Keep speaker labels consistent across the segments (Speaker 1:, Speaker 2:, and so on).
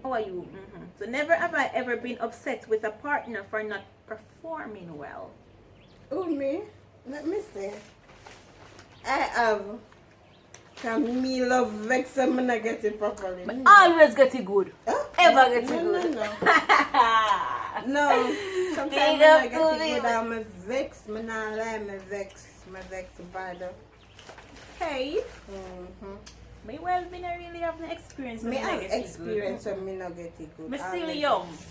Speaker 1: How are you? So never have I ever been upset with a partner for not performing well.
Speaker 2: Oh, me? Let me see. I have. Can me love vex and me not get it properly.
Speaker 1: But always get it good.
Speaker 2: Huh?
Speaker 1: Ever get it
Speaker 2: No,
Speaker 1: good.
Speaker 2: no. No. Sometimes when I get it good, I'm a vex. Me not lie, me vex. Me vex bad.
Speaker 1: Hey.
Speaker 2: Mm-hmm.
Speaker 1: May well be not really have no experience.
Speaker 2: Me
Speaker 1: when I
Speaker 2: have
Speaker 1: get it
Speaker 2: experience
Speaker 1: good.
Speaker 2: when me not get it good.
Speaker 1: Me still
Speaker 2: Always
Speaker 1: young.
Speaker 2: vex.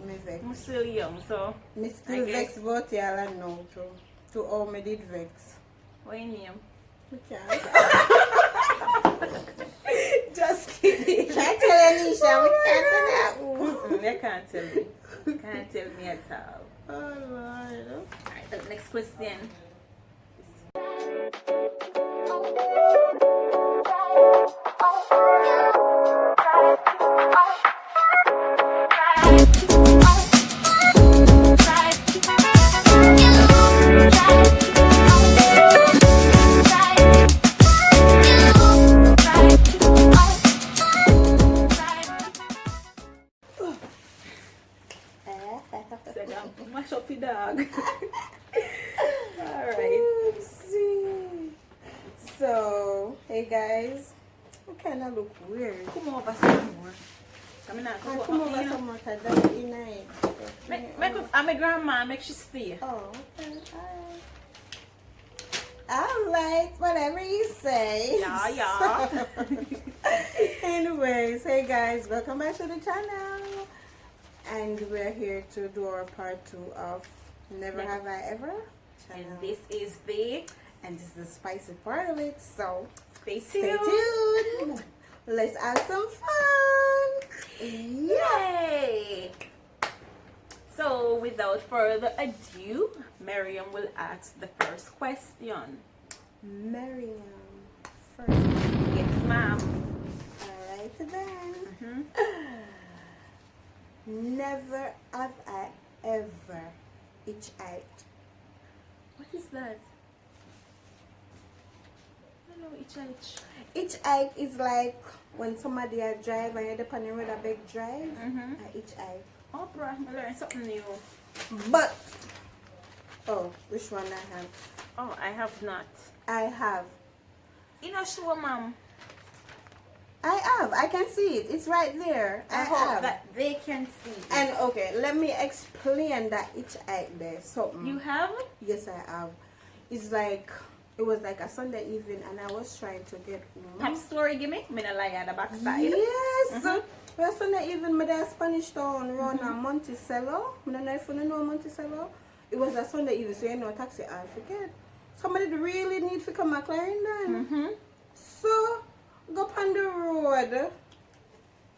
Speaker 2: Me vex.
Speaker 1: I'm still young, so.
Speaker 2: Me still
Speaker 1: I guess-
Speaker 2: vex about y'all and know to all me did vex.
Speaker 1: What your name?
Speaker 2: Me can't.
Speaker 1: Just kidding.
Speaker 2: Can't tell Anisha, we can't tell that.
Speaker 1: They can't tell me. Can't tell me at all.
Speaker 2: Oh Lord.
Speaker 1: Alright, the next question. Said mash up the dog. Alright.
Speaker 2: Oopsie. So, hey guys, we kind of look weird.
Speaker 1: Come over some more. Come in now.
Speaker 2: Come over some more because that's in it.
Speaker 1: I'm my grandma, make she stay.
Speaker 2: Oh, okay. Alright, whatever you say.
Speaker 1: Yeah.
Speaker 2: Anyways, hey guys, welcome back to the channel. And we're here to do our part 2 of Never Have I Ever
Speaker 1: And
Speaker 2: channel.
Speaker 1: this is the
Speaker 2: And this is the spicy part of it, so
Speaker 1: stay
Speaker 2: stay
Speaker 1: tuned.
Speaker 2: tuned. Let's have some fun.
Speaker 1: Yay! So without further ado, Miriam will ask the first question.
Speaker 2: Miriam, first.
Speaker 1: Yes, ma'am.
Speaker 2: Alright then. Never have I ever hitchhiked.
Speaker 1: What is that? I don't know hitchhike.
Speaker 2: Hitchhike is like when somebody a drive and you're depending on a big drive. A hitchhike.
Speaker 1: Oh, bro, I learned something new.
Speaker 2: But which one I have?
Speaker 1: Oh, I have not.
Speaker 2: I have.
Speaker 1: You know, sure, ma'am.
Speaker 2: I have. I can see it. It's right there. I
Speaker 1: hope
Speaker 2: have.
Speaker 1: that they can see.
Speaker 2: And okay, let me explain that hitchhike there. Something.
Speaker 1: You have?
Speaker 2: Yes, I have. It's like it was like a Sunday evening, and I was trying to get home.
Speaker 1: Top story, give me. Me not lie at the backside.
Speaker 2: Yes. Well, Sunday evening, me there Spanish town run a Monticello. I don't know if you know Monticello. It was a Sunday evening, so you know taxi I forget. Somebody really need to come at Clarendon. So go on the road.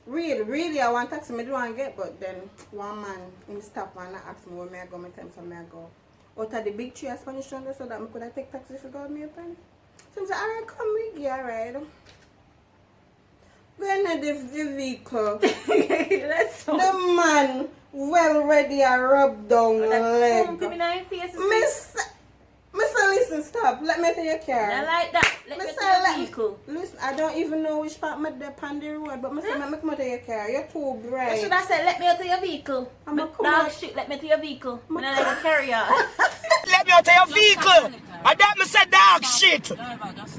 Speaker 2: Really, I want taxi. Me don't want to get, but then one man in stop and ask me where me I go. My time so me I go. Out of the big tree of Spanish town, so that I could take taxi if you got me a pen. So I said, alright, come with you, alright. When the vehicle,
Speaker 1: That's so.
Speaker 2: the man well ready a rub down leg.
Speaker 1: Come in your face.
Speaker 2: Mr. Listen, stop. Let me tell your car.
Speaker 1: I like that. Let me
Speaker 2: Mr.
Speaker 1: tell your vehicle.
Speaker 2: Listen, I don't even know which part I'm at on the road, but Mr. Let me come to your car. You're too
Speaker 1: You
Speaker 2: bright.
Speaker 1: should have said, let me out to your vehicle.
Speaker 2: I'm a
Speaker 1: Dog
Speaker 2: come out.
Speaker 1: shit, let me to your vehicle. I'm not like a carrier.
Speaker 3: Let me out of your vehicle. And that me say dog shit.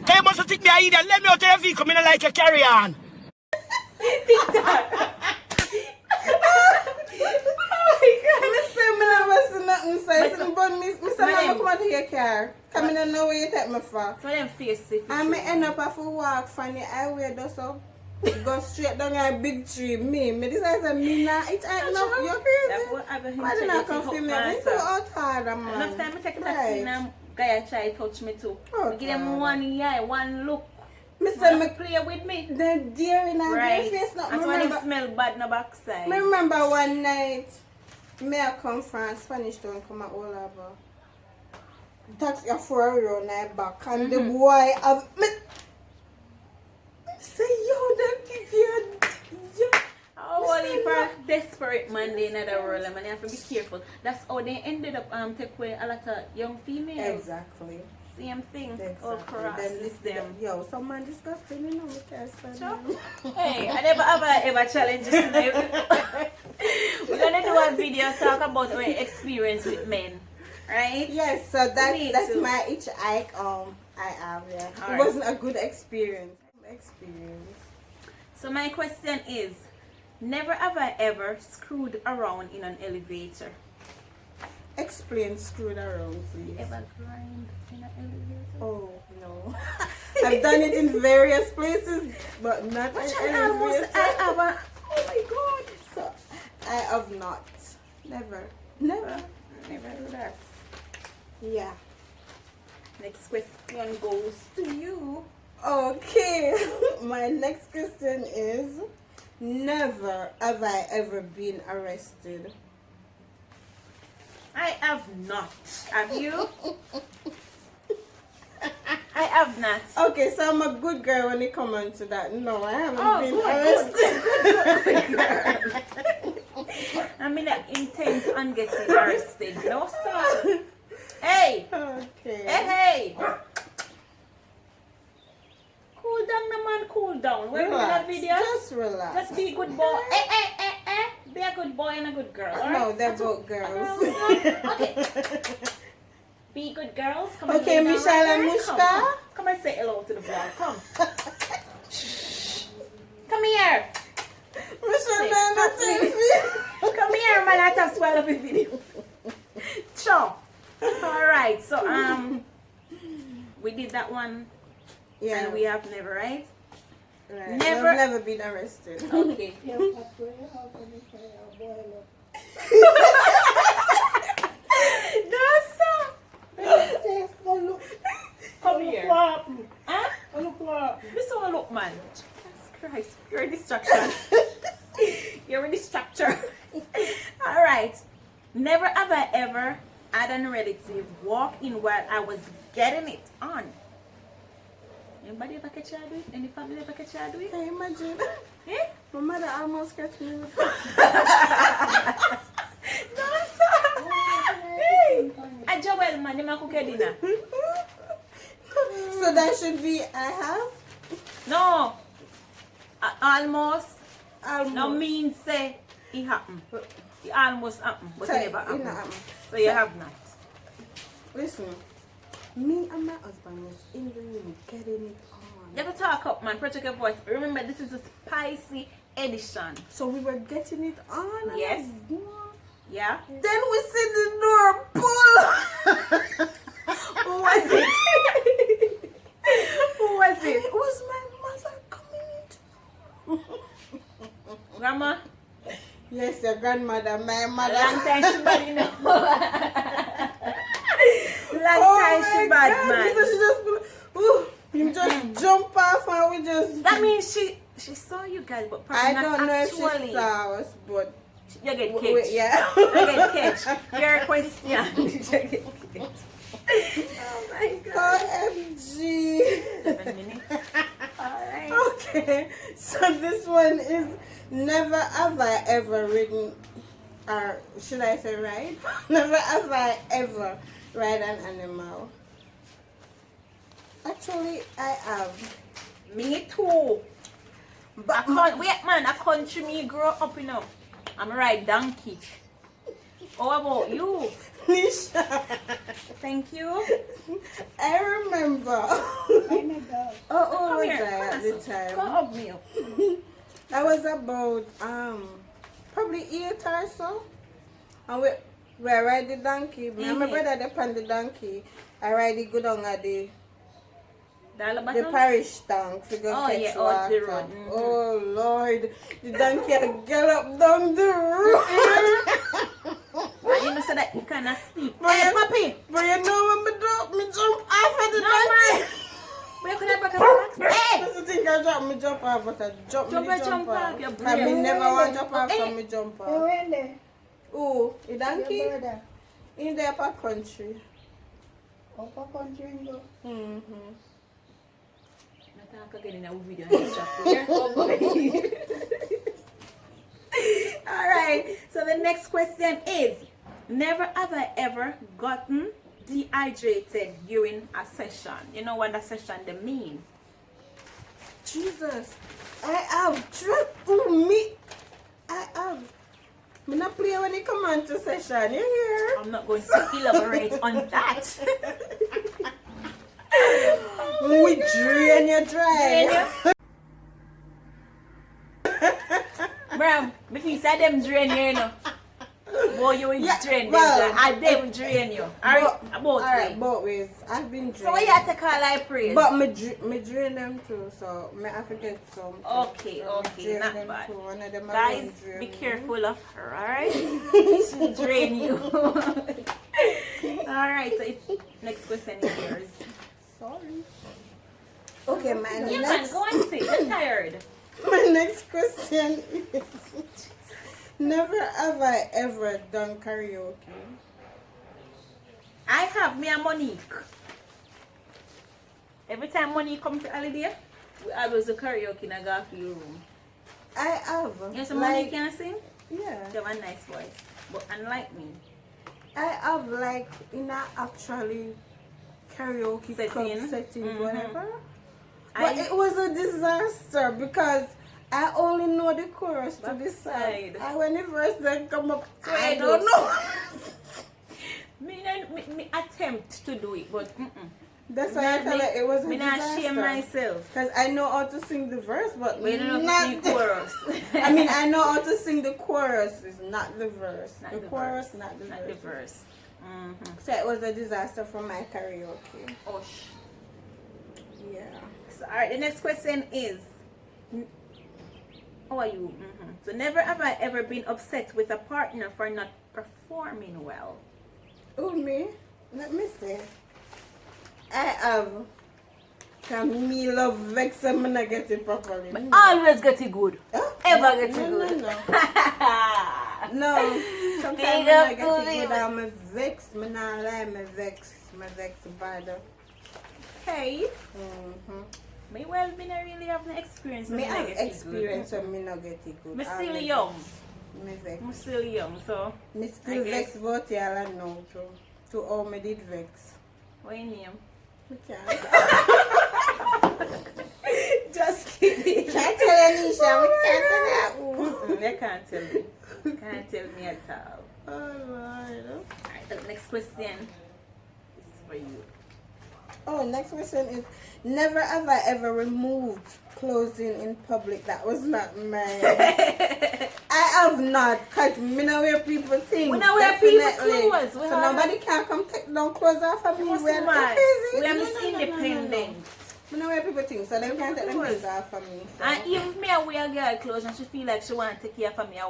Speaker 3: They must think me a idiot. Let me out of your vehicle. Me not like a carry on.
Speaker 2: Mr. Miller was nothing say, but Mr. Mama come out to your car. Come in and know where you take me for.
Speaker 1: So them face it.
Speaker 2: And me end up have to walk from the highway just up. Go straight down a big tree. Me decide to me now. It's enough. You're crazy. Why did not come feel me? I'm too out hard, man.
Speaker 1: Enough time I take a taxi and guy try to touch me too.
Speaker 2: Oh,
Speaker 1: I give them one eye, one look.
Speaker 2: Mr.
Speaker 1: Mc play with me.
Speaker 2: The deer in our
Speaker 1: Right.
Speaker 2: face. Not
Speaker 1: That's why they smell bad in the backside.
Speaker 2: me remember one night, me I come from Spanish town, come out all over. Taxi a 4 row na back, and the boy have me say, yo, that give you.
Speaker 1: Holy for desperate man they in the world, man. You have to be careful. That's how they ended up take away a lot of young females.
Speaker 2: Exactly.
Speaker 1: Same thing. All
Speaker 2: Exactly.
Speaker 1: cross
Speaker 2: Then this
Speaker 1: them.
Speaker 2: yo, some man disgusting, you know, we can't stand
Speaker 1: Sure.
Speaker 2: them.
Speaker 1: Hey, I never ever challenge this today. We're gonna do a video talk about our experience with men, right?
Speaker 2: Yes, so
Speaker 1: Me
Speaker 2: that's
Speaker 1: too.
Speaker 2: my hitchhike. I have, yeah.
Speaker 1: All
Speaker 2: It
Speaker 1: right.
Speaker 2: wasn't a good experience.
Speaker 1: So my question is, never have I ever screwed around in an elevator?
Speaker 2: Explain screwed around, please.
Speaker 1: Ever grind in an elevator?
Speaker 2: Oh no. I've done it in various places, but not in elevators.
Speaker 1: I have a, oh my god.
Speaker 2: So I have not. Never. Never.
Speaker 1: Never do that.
Speaker 2: Yeah.
Speaker 1: Next question goes to you.
Speaker 2: Okay. My next question is, never have I ever been arrested.
Speaker 1: I have not. Have you? I have not.
Speaker 2: Okay, so I'm a good girl when it comes to that. No, I haven't
Speaker 1: Oh,
Speaker 2: been
Speaker 1: good,
Speaker 2: arrested.
Speaker 1: I mean, I intend on getting arrested. No, sir. Hey!
Speaker 2: Okay.
Speaker 1: Hey! Cool down, the man. Cool down. We're doing a video.
Speaker 2: Just relax.
Speaker 1: Just be a good boy. Be a good boy and a good girl. All right?
Speaker 2: No, they're both girls.
Speaker 1: Okay. Be good girls. Come and
Speaker 2: Okay,
Speaker 1: lay down
Speaker 2: Michelle
Speaker 1: right
Speaker 2: and
Speaker 1: there.
Speaker 2: Mushka.
Speaker 1: Come and say hello to the vlog. Come. Come here.
Speaker 2: Michelle,
Speaker 1: Say,
Speaker 2: no, not
Speaker 1: Come here, man. I have to swallow the video. Sure. All right. So we did that one,
Speaker 2: Yeah.
Speaker 1: and we have never, right?
Speaker 2: Right.
Speaker 1: Never-
Speaker 2: I've never been arrested.
Speaker 1: Okay. No, sir. Come here. Huh? This one look, man. Jesus Christ, you're a distraction. You're a distractor. All right. Never have I ever had a relative walk in while I was getting it on. Anybody ever catch you do it? Any family ever catch you do it?
Speaker 2: Can you imagine?
Speaker 1: Eh?
Speaker 2: My mother almost catch me with
Speaker 1: No, sir. Hey. A Joel, man, you might cook your dinner.
Speaker 2: So that should be I have?
Speaker 1: No. Almost.
Speaker 2: Almost.
Speaker 1: No mean say it happened. It almost happened, but
Speaker 2: So
Speaker 1: it never
Speaker 2: it
Speaker 1: happened.
Speaker 2: not happen.
Speaker 1: So you have not.
Speaker 2: Listen, me and my husband was in the room getting it on.
Speaker 1: You have to talk up, man. Protect your voice. Remember, this is a spicy edition.
Speaker 2: So we were getting it on. and
Speaker 1: Yes. Yeah?
Speaker 2: Then we see the door pull.
Speaker 1: Who was it? Who was
Speaker 2: And
Speaker 1: it?
Speaker 2: it was my mother coming into.
Speaker 1: Grandma?
Speaker 2: Yes, your grandmother, my mother.
Speaker 1: Long time she bad, you know. Long
Speaker 2: Oh
Speaker 1: time
Speaker 2: my
Speaker 1: she bad,
Speaker 2: God.
Speaker 1: man.
Speaker 2: So she just, you just jump off and we just.
Speaker 1: That means she saw you guys, but probably
Speaker 2: I
Speaker 1: not
Speaker 2: don't know if
Speaker 1: actually.
Speaker 2: she saw us, but
Speaker 1: You get
Speaker 2: we-
Speaker 1: catch.
Speaker 2: yeah.
Speaker 1: You get catch. Your question. You get catch. Oh my God.
Speaker 2: OMG.
Speaker 1: 7 minutes. Alright.
Speaker 2: Okay, so this one is never have I ever ridden, or should I say ride? Never have I ever ride an animal. Actually, I have.
Speaker 1: Me too. But wait, man, a country me grow up, you know. I'm ride donkey. How about you?
Speaker 2: Nisha,
Speaker 1: Thank you.
Speaker 2: I remember. Oh,
Speaker 1: Come
Speaker 2: was
Speaker 1: here.
Speaker 2: I at the
Speaker 1: Come
Speaker 2: time?
Speaker 1: up me up.
Speaker 2: I was about probably 8 or so. And we ride the donkey. Me and my
Speaker 1: Mhm.
Speaker 2: brother they on the donkey. I ride it good on the
Speaker 1: Dalabaton?
Speaker 2: parish tank to go
Speaker 1: Oh,
Speaker 2: catch
Speaker 1: yeah,
Speaker 2: water.
Speaker 1: out the road. Mhm.
Speaker 2: Oh Lord, the donkey had gallop down the road.
Speaker 1: And you know so that you cannot sleep.
Speaker 2: But
Speaker 1: Hey,
Speaker 2: you-
Speaker 1: puppy.
Speaker 2: But you know when me jump off of the
Speaker 1: No,
Speaker 2: donkey.
Speaker 1: man. Where could I break a box? Hey!
Speaker 2: That's the thing I jump off, but I jump
Speaker 1: Jump
Speaker 2: me
Speaker 1: and
Speaker 2: jump
Speaker 1: jump
Speaker 2: off.
Speaker 1: off, you're
Speaker 2: I
Speaker 1: brave.
Speaker 2: mean, never want to jump off
Speaker 1: Hey.
Speaker 2: from me jump off. Oh, the donkey? In the upper country. Mm-hmm.
Speaker 1: Not talk again in a video and distract you. Oh, boy. Alright, so the next question is, never have I ever gotten dehydrated during a session. You know what a session they mean?
Speaker 2: Jesus. I have I have. Me not play when it come on to session, you hear?
Speaker 1: I'm not going to elaborate on that.
Speaker 2: We drain you dry.
Speaker 1: Bram, before you say them drain you, you know. Boy, you will drain
Speaker 2: well,
Speaker 1: them. I them drain you. Alright,
Speaker 2: both ways. I've been drained.
Speaker 1: So what you have to call I praise?
Speaker 2: But me drain them too, so me have to get some.
Speaker 1: Okay,
Speaker 2: so
Speaker 1: okay, not bad.
Speaker 2: One of them
Speaker 1: Guys,
Speaker 2: drain
Speaker 1: be
Speaker 2: me.
Speaker 1: careful of her, alright? She'll drain you. Alright, so it's next question is yours.
Speaker 2: Sorry. Okay, man.
Speaker 1: Yeah, man, go and say. I'm tired.
Speaker 2: My next question is: never have I ever done karaoke.
Speaker 1: I have me and Monique. Every time Monique come to holiday, we always do karaoke in a Garfield room.
Speaker 2: I have.
Speaker 1: Yes, so Monique can sing?
Speaker 2: Yeah.
Speaker 1: They have a nice voice. But unlike me.
Speaker 2: I have like in a actually karaoke club setting, whatever. But it was a disaster because I only know the chorus to the side. And when the verse then come up, I don't know.
Speaker 1: me attempt to do it, but
Speaker 2: That's why I felt like it was a disaster.
Speaker 1: I not shame myself.
Speaker 2: Because I know how to sing the verse, but
Speaker 1: we don't know
Speaker 2: not
Speaker 1: the chorus.
Speaker 2: I mean, I know how to sing the chorus, it's not the verse.
Speaker 1: Not
Speaker 2: the chorus, not the verse.
Speaker 1: The verse.
Speaker 2: So it was a disaster for my karaoke.
Speaker 1: Oh,
Speaker 2: yeah.
Speaker 1: So, alright, the next question is, how are you? So never have I ever been upset with a partner for not performing well.
Speaker 2: Oh, me? Let me see. I have. Cause me love vex and me not get it properly.
Speaker 1: But always get it good.
Speaker 2: Huh?
Speaker 1: Ever get it
Speaker 2: No,
Speaker 1: good.
Speaker 2: No. Sometimes I not get it good and me vex. Me not lie, me vex. Me vex bad.
Speaker 1: Okay. Me well, me not really have no experience.
Speaker 2: Me have experience when me not get it good.
Speaker 1: Me still young.
Speaker 2: Me vex.
Speaker 1: I'm still young, so.
Speaker 2: Me still vex about y'all and know too. To all me did vex.
Speaker 1: What your name?
Speaker 2: Me can't.
Speaker 1: Just kidding.
Speaker 2: Can't tell Anisha. We can't tell that.
Speaker 1: They can't tell me. Can't tell me at all.
Speaker 2: Oh Lord.
Speaker 1: Alright, the next question is for you.
Speaker 2: Oh, next question is: never have I ever removed clothing in public that was not mine. I have not, cause me know where people think.
Speaker 1: We know where people clothes.
Speaker 2: So nobody can come take down clothes off of me. We're
Speaker 1: smart.
Speaker 2: crazy.
Speaker 1: We are Miss Independent.
Speaker 2: Me know where people think, so they can't take them clothes off of me. So.
Speaker 1: And even if me I wear girl clothes and she feel like she want to take care of me,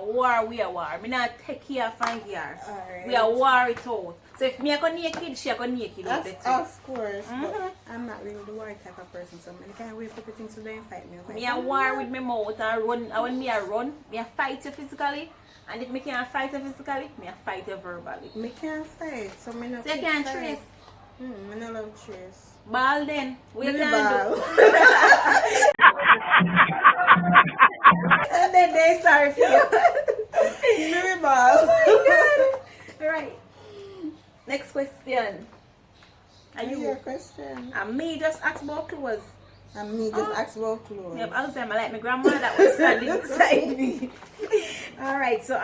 Speaker 1: we are war. Me not take care of my girl.
Speaker 2: Alright.
Speaker 1: We are war it out. So if me I go naked, she I go naked with it too.
Speaker 2: Of course, but I'm not really the war type of person, so I can't wait for people things to then fight me.
Speaker 1: Me a war with my mouth and run. And when me a run, me a fight you physically. And if me can't fight you physically, me a fight you verbally.
Speaker 2: Me can't fight, so me not.
Speaker 1: So you can't trace.
Speaker 2: Me not love trace.
Speaker 1: Ball then. We
Speaker 2: Me
Speaker 1: can
Speaker 2: ball.
Speaker 1: do. And then they sorry for you.
Speaker 2: Me ball.
Speaker 1: Oh my God. Right. Next question. Are
Speaker 2: Your
Speaker 1: you?
Speaker 2: question.
Speaker 1: And me just ask about clothes.
Speaker 2: And me just ask about clothes.
Speaker 1: Yep, I was saying I like my grandma that was standing beside me. Alright, so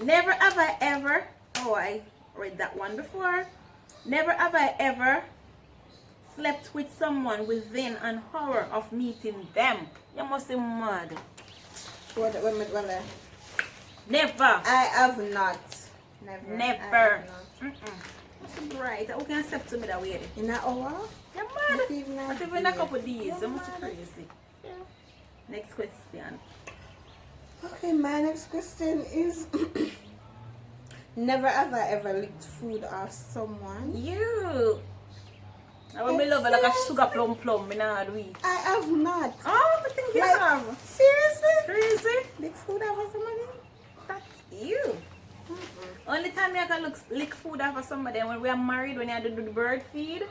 Speaker 1: never have I ever, oh I read that one before. Never have I ever slept with someone within an hour of meeting them. You must be mad.
Speaker 2: What?
Speaker 1: Never.
Speaker 2: I have not. Never.
Speaker 1: Never. That's right. Who can accept to me that way?
Speaker 2: In an hour?
Speaker 1: You're
Speaker 2: Not
Speaker 1: mad.
Speaker 2: even
Speaker 1: Not
Speaker 2: a
Speaker 1: even a
Speaker 2: day.
Speaker 1: couple of days.
Speaker 2: You're
Speaker 1: You must be
Speaker 2: mad.
Speaker 1: crazy.
Speaker 2: Yeah.
Speaker 1: Next question.
Speaker 2: Okay, my next question is: never have I ever licked food off someone.
Speaker 1: You. I will be love like a sugar plum. Me not do it.
Speaker 2: I have not.
Speaker 1: Oh, I think you
Speaker 2: Like,
Speaker 1: have.
Speaker 2: seriously?
Speaker 1: Crazy.
Speaker 2: Lick food off of somebody?
Speaker 1: That's you. Only time you can lick food off of somebody when we are married, when you do the bird feed.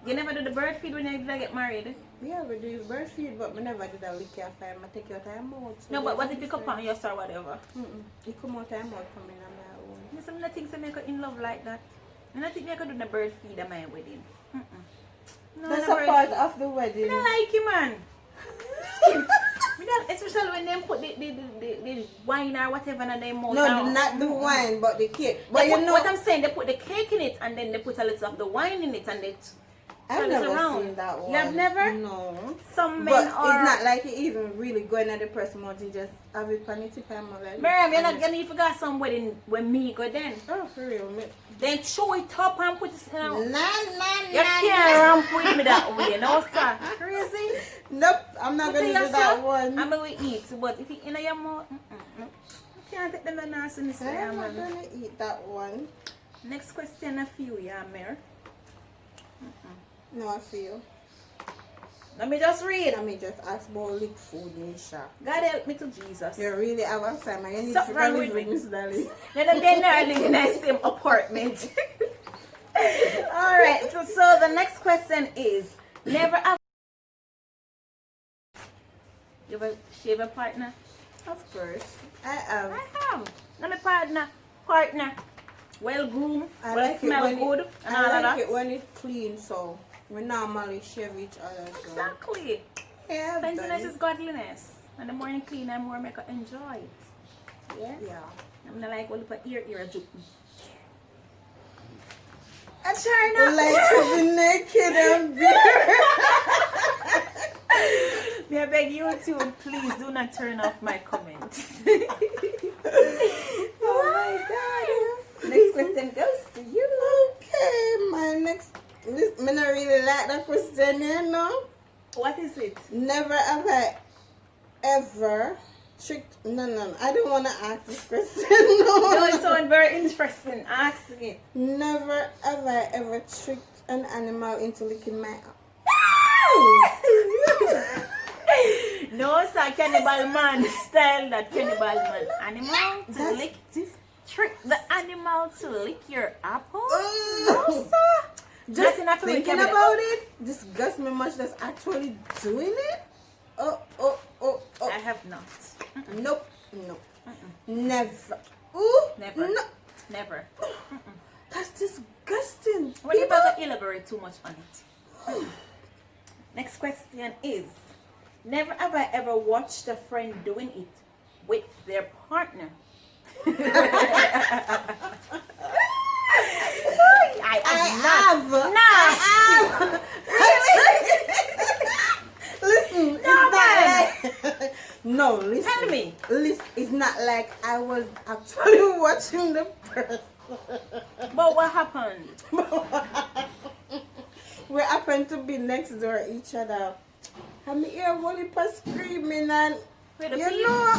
Speaker 1: You never do the bird feed when you get married.
Speaker 2: Yeah, we do bird feed, but we never did a lick your time. I take your time out. So
Speaker 1: No, but what if you
Speaker 2: there's
Speaker 1: come on your or whatever?
Speaker 2: You come out time out coming on my own.
Speaker 1: Some of the things that make you in love like that. And I think I could do the bird feed at my wedding. No,
Speaker 2: That's
Speaker 1: the
Speaker 2: a
Speaker 1: bird
Speaker 2: part
Speaker 1: feed.
Speaker 2: of the wedding.
Speaker 1: I don't like it, man. Me don't- Especially when they put the wine or whatever in their mouth.
Speaker 2: No, not the wine, but the cake. But
Speaker 1: They
Speaker 2: you
Speaker 1: put,
Speaker 2: know,
Speaker 1: what I'm saying, they put the cake in it and then they put a little of the wine in it and they
Speaker 2: I've
Speaker 1: turn it
Speaker 2: never
Speaker 1: around.
Speaker 2: seen that one.
Speaker 1: You have never?
Speaker 2: No.
Speaker 1: Some
Speaker 2: But
Speaker 1: men
Speaker 2: it's
Speaker 1: are.
Speaker 2: not like you even really going at the person mouth. You just have it on the tip of my like.
Speaker 1: Miriam, you're not gonna even got some wedding when me go then.
Speaker 2: Oh, for real, me.
Speaker 1: Then chew it up and put it down.
Speaker 2: Nah.
Speaker 1: You can't ramp with me that way, no sir. Crazy.
Speaker 2: Nope, I'm not gonna do that one.
Speaker 1: I'm gonna eat, but if you in your mouth, you can't take them in us in this way,
Speaker 2: I'm not
Speaker 1: man.
Speaker 2: gonna eat that one.
Speaker 1: Next question a few, yeah, Mir.
Speaker 2: No, I feel.
Speaker 1: Let me just read.
Speaker 2: Let me just ask about lick food, Nisha.
Speaker 1: God help me to Jesus.
Speaker 2: You really have Alzheimer. You need
Speaker 1: Something
Speaker 2: to
Speaker 1: wrong
Speaker 2: live
Speaker 1: with
Speaker 2: with Miss Dolly.
Speaker 1: Let them get there living in the same apartment. Alright, so the next question is never have you have a partner?
Speaker 2: Of course. I have.
Speaker 1: I have. I'm a partner. Well groomed,
Speaker 2: I
Speaker 1: well
Speaker 2: like it
Speaker 1: smell
Speaker 2: when
Speaker 1: good, and all
Speaker 2: I
Speaker 1: of
Speaker 2: like
Speaker 1: that.
Speaker 2: it when it's clean, so we normally share each other. So.
Speaker 1: Exactly.
Speaker 2: Yeah, I've done
Speaker 1: Cleanliness
Speaker 2: it.
Speaker 1: is godliness. And the more you clean, the more make her enjoy it. Yeah?
Speaker 2: Yeah.
Speaker 1: I'm not like, well, look at ear juke. I try not.
Speaker 2: Like to be naked and bare.
Speaker 1: May I beg YouTube, please do not turn off my comment.
Speaker 2: Oh my god.
Speaker 1: Next question goes to you.
Speaker 2: Okay, my next. This, me not really like that question, you know.
Speaker 1: What is it?
Speaker 2: Never have I ever tricked. No. I don't want to ask this question.
Speaker 1: No, it
Speaker 2: No.
Speaker 1: sounds very interesting. Ask me.
Speaker 2: Never have I ever tricked an animal into licking my ass.
Speaker 1: No, sir, cannibal man style that cannibal man. Animal to
Speaker 2: That's
Speaker 1: lick. Trick the animal to lick your apple?
Speaker 2: Oh.
Speaker 1: No, sir.
Speaker 2: Just
Speaker 1: Nothing after
Speaker 2: thinking
Speaker 1: we
Speaker 2: about it disgusts me much. That's actually doing it. Oh.
Speaker 1: I have not.
Speaker 2: Nope. Never. Ooh.
Speaker 1: Never.
Speaker 2: No.
Speaker 1: Never.
Speaker 2: That's disgusting.
Speaker 1: What you
Speaker 2: People-
Speaker 1: better elaborate too much on it? Next question is: never have I ever watched a friend doing it with their partner. I have not.
Speaker 2: I have. Listen,
Speaker 1: No,
Speaker 2: it's not like, no, listen.
Speaker 1: Tell me.
Speaker 2: Listen, it's not like I was actually watching the person.
Speaker 1: But what happened?
Speaker 2: We happen to be next door each other. I'm here, Wally screaming, and
Speaker 1: With the
Speaker 2: you
Speaker 1: people?
Speaker 2: know,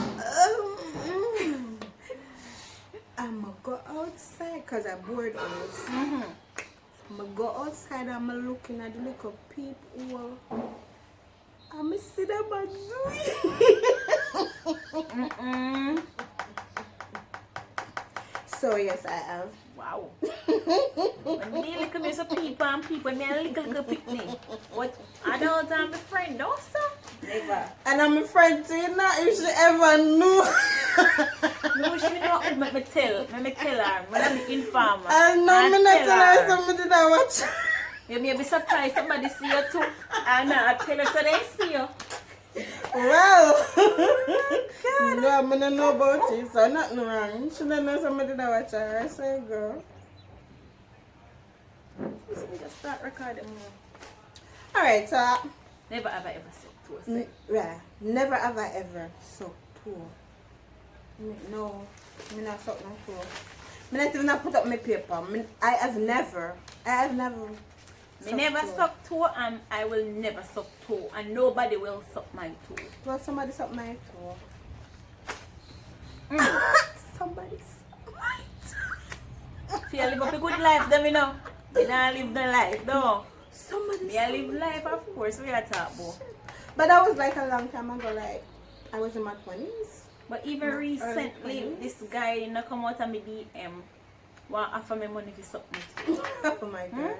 Speaker 2: I'ma go outside because I bored us. I'ma go outside, I'ma looking at the little people. I'ma see them and do it. So yes, I have.
Speaker 1: Wow. When me little me some people and people, me a little picnic. What adult and my friend, no sir? Never.
Speaker 2: And I'm a friend to you now, if she ever knew.
Speaker 1: No, she know. Let me tell her. I'm the informer.
Speaker 2: I know me not tell her somebody did I watch.
Speaker 1: You may be surprised somebody see you too. And I tell her so they see you.
Speaker 2: Well, no, I'm gonna know about it, so nothing wrong. Should I know somebody that watch her? I say, girl.
Speaker 1: So we just start recording more.
Speaker 2: Alright, so.
Speaker 1: Never have I ever said to us.
Speaker 2: Yeah, never have I ever sucked toe. No, me not suck no toe. Me not even put up my paper. I have never.
Speaker 1: Me never
Speaker 2: toe.
Speaker 1: suck toe and I will never suck toe and nobody will suck my toe.
Speaker 2: Well, somebody suck my toe. Somebody suck my toe.
Speaker 1: See, I live up a good life, them, you know. Me not live the life, no.
Speaker 2: Somebody
Speaker 1: Me I
Speaker 2: suck
Speaker 1: live
Speaker 2: my
Speaker 1: life, of course, we are talking about.
Speaker 2: But that was like a long time ago, like I was in my 20s.
Speaker 1: But even
Speaker 2: My early
Speaker 1: recently,
Speaker 2: 20s.
Speaker 1: this guy, you know, come out of my DM, want offer me money for suck my toe.
Speaker 2: Oh my god.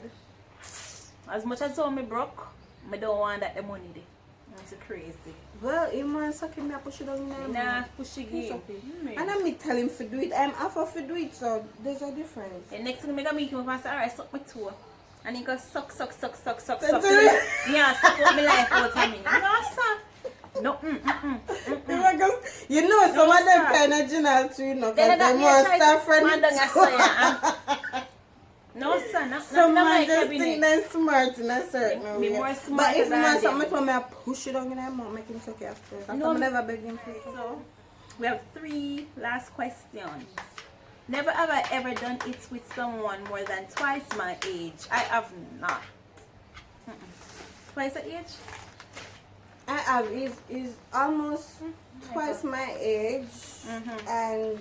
Speaker 1: As much as how me broke, I don't want that the money there. That's crazy.
Speaker 2: Well, he man sucking me, I push it on him.
Speaker 1: Nah, push
Speaker 2: He's
Speaker 1: again.
Speaker 2: okay. And I'm me tell him to do it. I'm offer to do it, so there's a difference.
Speaker 1: And next thing I meet him up and say, alright, suck my toe. And he goes, suck.
Speaker 2: That's
Speaker 1: Yeah, suck up my life out of me. No, sir. No,
Speaker 2: Because you know some of them kind of general too, you know, because they want to start friends.
Speaker 1: No, sir, not
Speaker 2: Some
Speaker 1: my
Speaker 2: man just think
Speaker 1: cabinet.
Speaker 2: they're smart in a certain
Speaker 1: Me
Speaker 2: way.
Speaker 1: more smart
Speaker 2: But if
Speaker 1: than
Speaker 2: man
Speaker 1: them.
Speaker 2: something for me, I push it on and I won't make him suck it after.
Speaker 1: No.
Speaker 2: I'm never begging for it.
Speaker 1: So, we have 3 last questions. Never have I ever done it with someone more than twice my age. I have not. Twice the age?
Speaker 2: I have. He's almost twice my age. And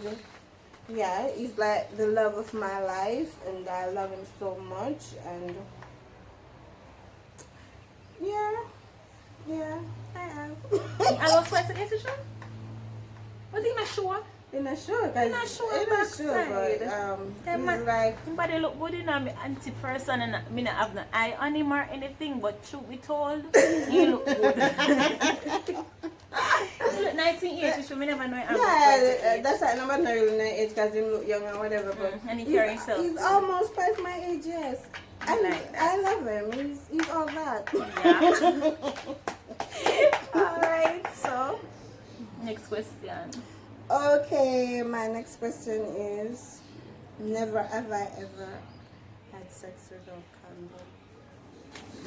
Speaker 2: yeah, he's like the love of my life. And I love him so much. And yeah, I have.
Speaker 1: I love twice the age, Sean? Was he not sure?
Speaker 2: In a show, guys.
Speaker 1: In a show,
Speaker 2: In a show, but he's like.
Speaker 1: Somebody look good in my auntie person and me not have no eye on him or anything, but truth be told, he look good. He look nice in age, so we never know him.
Speaker 2: Yeah, that's like number not really my age because him look young or whatever, but
Speaker 1: and he carry himself.
Speaker 2: he's almost past my age, yes.
Speaker 1: I like that.
Speaker 2: I love him. He's all that.
Speaker 1: Yeah. Alright, so next question.
Speaker 2: Okay, my next question is: never have I ever had sex without condom?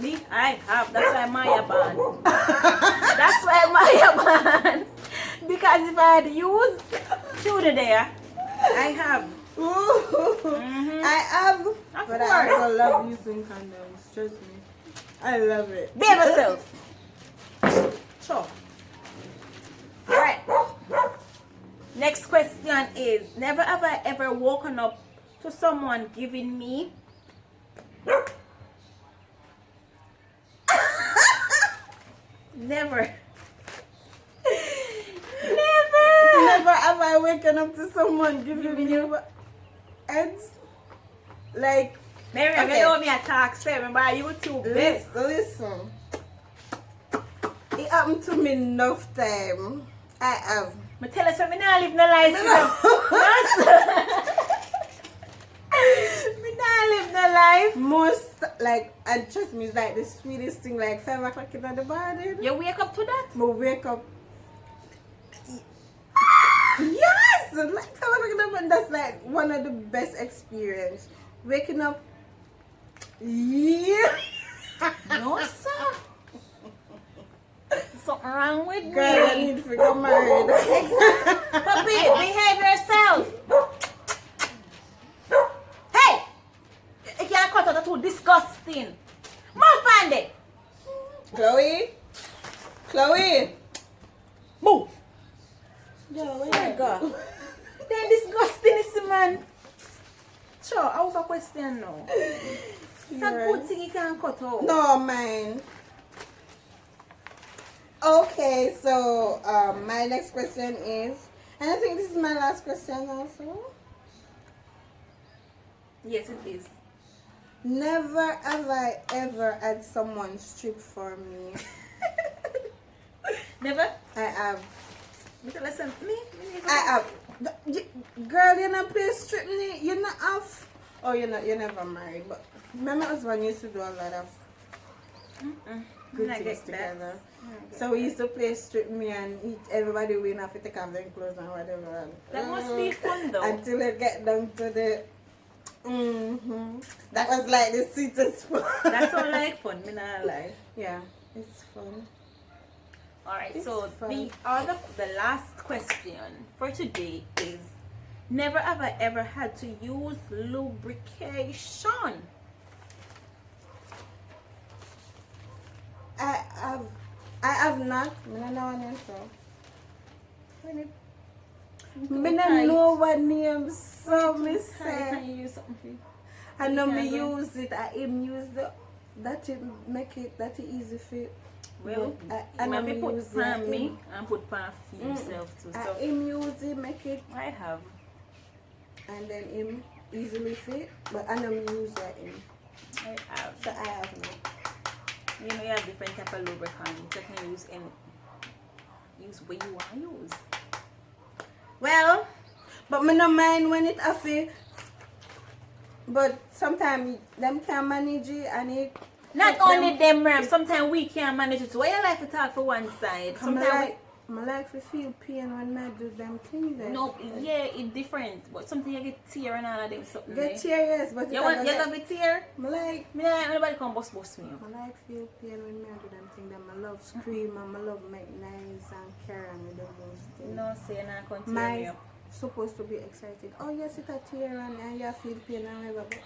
Speaker 1: Me, I have. That's why Maya ban. That's why Maya ban. Because if I had used through the day, I have.
Speaker 2: I have,
Speaker 1: Of
Speaker 2: but
Speaker 1: course.
Speaker 2: I also love using condoms. Trust me, I love it.
Speaker 1: Behave yourself. Sure. Alright. Next question is: never have I ever woken up to someone giving me never.
Speaker 2: Never have I waken up to someone giving you heads. Like,
Speaker 1: Mary, I
Speaker 2: Okay.
Speaker 1: know me attack, say, remember YouTube best.
Speaker 2: listen. It happened to me enough time. I have.
Speaker 1: Me tell us me not live no life. Me not live no life.
Speaker 2: Most, like, and trust me, it's like the sweetest thing, like 5 o'clock in the morning.
Speaker 1: You wake up to that?
Speaker 2: But wake up. Yes! Like 5 o'clock in the morning, that's like one of the best experience. Waking up. Yeah.
Speaker 1: No, sir. Something wrong with
Speaker 2: Girl, I
Speaker 1: me.
Speaker 2: need to get married.
Speaker 1: Puppy, behave yourself. Hey! You can't cut out that too disgusting. Move, find it.
Speaker 2: Chloe.
Speaker 1: Move.
Speaker 2: Yo, where
Speaker 1: Oh my
Speaker 2: you
Speaker 1: God. Then disgusting is the man. Sure, I have a question now. It's a good thing you can cut out.
Speaker 2: No, man. Okay, so my next question is, and I think this is my last question also.
Speaker 1: Yes, it is.
Speaker 2: Never have I ever had someone strip for me.
Speaker 1: Never?
Speaker 2: I have.
Speaker 1: Listen, me?
Speaker 2: I have. Girl, you're not play strip me. You're not off. Oh, you're never married. But my husband used to do a lot of good things together. So we used to play strip me and everybody win have to take off their clothes and whatever.
Speaker 1: That must be fun though.
Speaker 2: Until it get down to the that was like the sweetest fun.
Speaker 1: That's all like fun, me not lie.
Speaker 2: Yeah, it's fun.
Speaker 1: Alright,
Speaker 2: It's
Speaker 1: so
Speaker 2: fun.
Speaker 1: the last question for today is: never have I ever had to use lubrication.
Speaker 2: I have not. I don't know what name so. I don't know what name so me say.
Speaker 1: Can you use something for you?
Speaker 2: I know me
Speaker 1: Yeah, go.
Speaker 2: use it. I even use that it make it that it easy fit.
Speaker 1: Well,
Speaker 2: I know
Speaker 1: maybe
Speaker 2: me
Speaker 1: put
Speaker 2: use
Speaker 1: pan
Speaker 2: it.
Speaker 1: me and put pan for yourself too.
Speaker 2: I
Speaker 1: So
Speaker 2: him use it make it
Speaker 1: I have.
Speaker 2: and then him easily fit. But I know me use that him.
Speaker 1: I have.
Speaker 2: So I have not.
Speaker 1: You know, you have different type of lubricant. You can use what you want to use. Well,
Speaker 2: But me no mind when it affect. But sometimes them can manage it and it.
Speaker 1: not only them, Merv, sometimes we can't manage it. So why you like to talk for one side?
Speaker 2: I
Speaker 1: Sometimes
Speaker 2: like to feel pain when I do them things.
Speaker 1: no, yeah, it's different. But something you get tear and all of them something.
Speaker 2: Get tear, yes, but
Speaker 1: You love it tear?
Speaker 2: I like.
Speaker 1: Me like nobody come bust me.
Speaker 2: I like feel pain when I do them things. I love scream and I love make noise and carry on with the most things.
Speaker 1: No, say not continue.
Speaker 2: Supposed to be excited. Oh yes, it's a tear and you feel pain and whatever. But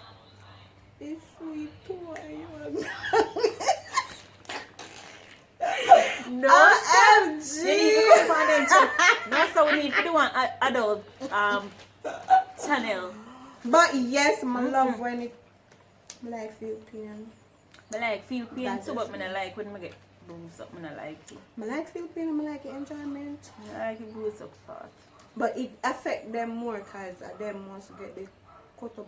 Speaker 2: it's sweet too.
Speaker 1: No,
Speaker 2: OMG.
Speaker 1: you need to come on them too. No, so we need to do an adult channel.
Speaker 2: But yes, my love when it like feel pain.
Speaker 1: I like feel pain
Speaker 2: That's
Speaker 1: too, but
Speaker 2: just
Speaker 1: I like when I get booms up, I like it.
Speaker 2: I like feel pain and I like enjoyment.
Speaker 1: I like it goes up part.
Speaker 2: But it affect them more because them wants to get the cut up.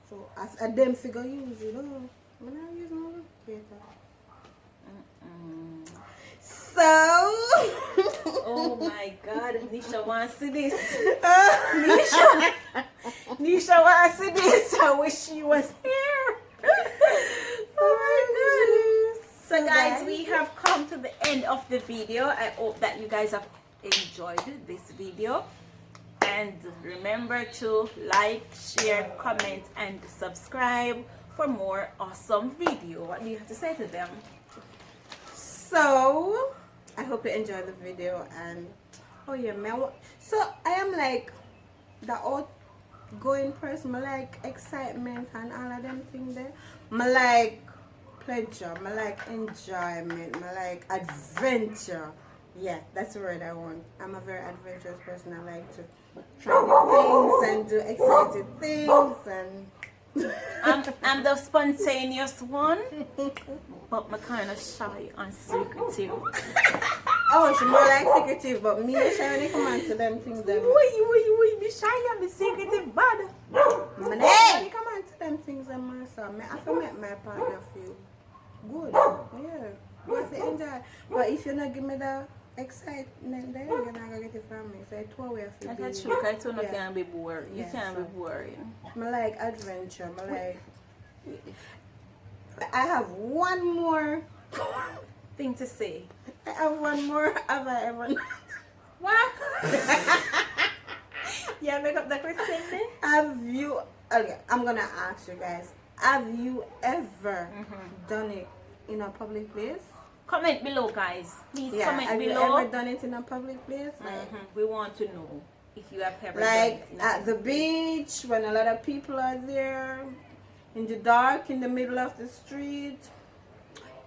Speaker 2: So as them figure use it, I'm not using all later. So
Speaker 1: Oh my God, Nisha wants to see this.
Speaker 2: Nisha.
Speaker 1: Nisha wants to see this. I wish she was here. Oh my God. So guys, we have come to the end of the video. I hope that you guys have enjoyed this video. And remember to like, share, comment, and subscribe for more awesome video. What do you have to say to them?
Speaker 2: So I hope you enjoyed the video and oh yeah man. So I am like the outgoing person. I like excitement and all of them things there. I like pleasure. I like enjoyment. I like adventure. Yeah, that's the word I want. I'm a very adventurous person. I like to try new things and do exciting things and
Speaker 1: I'm the spontaneous one, but I'm kind of shy and secretive.
Speaker 2: oh, she's more like secretive, but me and shy when it come on to them things them.
Speaker 1: Wait, be shy and be secretive, bad.
Speaker 2: When it come on to them things them so I have to make my partner feel good. Yeah. You have to enjoy. But if you not give me the excitement then you're not gonna get it from me. So I told you I feel
Speaker 1: That's true, because I can't be bored. You
Speaker 2: Yeah,
Speaker 1: can't
Speaker 2: so-
Speaker 1: be boring.
Speaker 2: I like adventure. I like. I have one more.
Speaker 1: Thing to say.
Speaker 2: I have one more. Have I ever?
Speaker 1: What? Yeah, make up the question then?
Speaker 2: Have you? Okay, I'm gonna ask you guys. Have you ever done it in a public place?
Speaker 1: Comment below, guys. Please
Speaker 2: Yeah.
Speaker 1: comment
Speaker 2: Have you
Speaker 1: below.
Speaker 2: ever done it in a public place?
Speaker 1: We want to know if you have ever
Speaker 2: Like
Speaker 1: done it.
Speaker 2: at the beach when a lot of people are there, in the dark, in the middle of the street,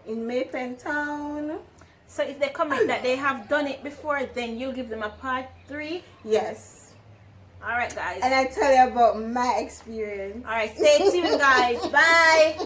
Speaker 2: in Maypen town.
Speaker 1: So if they comment that they have done it before, then you'll give them a part 3.
Speaker 2: Yes.
Speaker 1: Alright guys.
Speaker 2: And I tell you about my experience.
Speaker 1: Alright, stay tuned guys. Bye.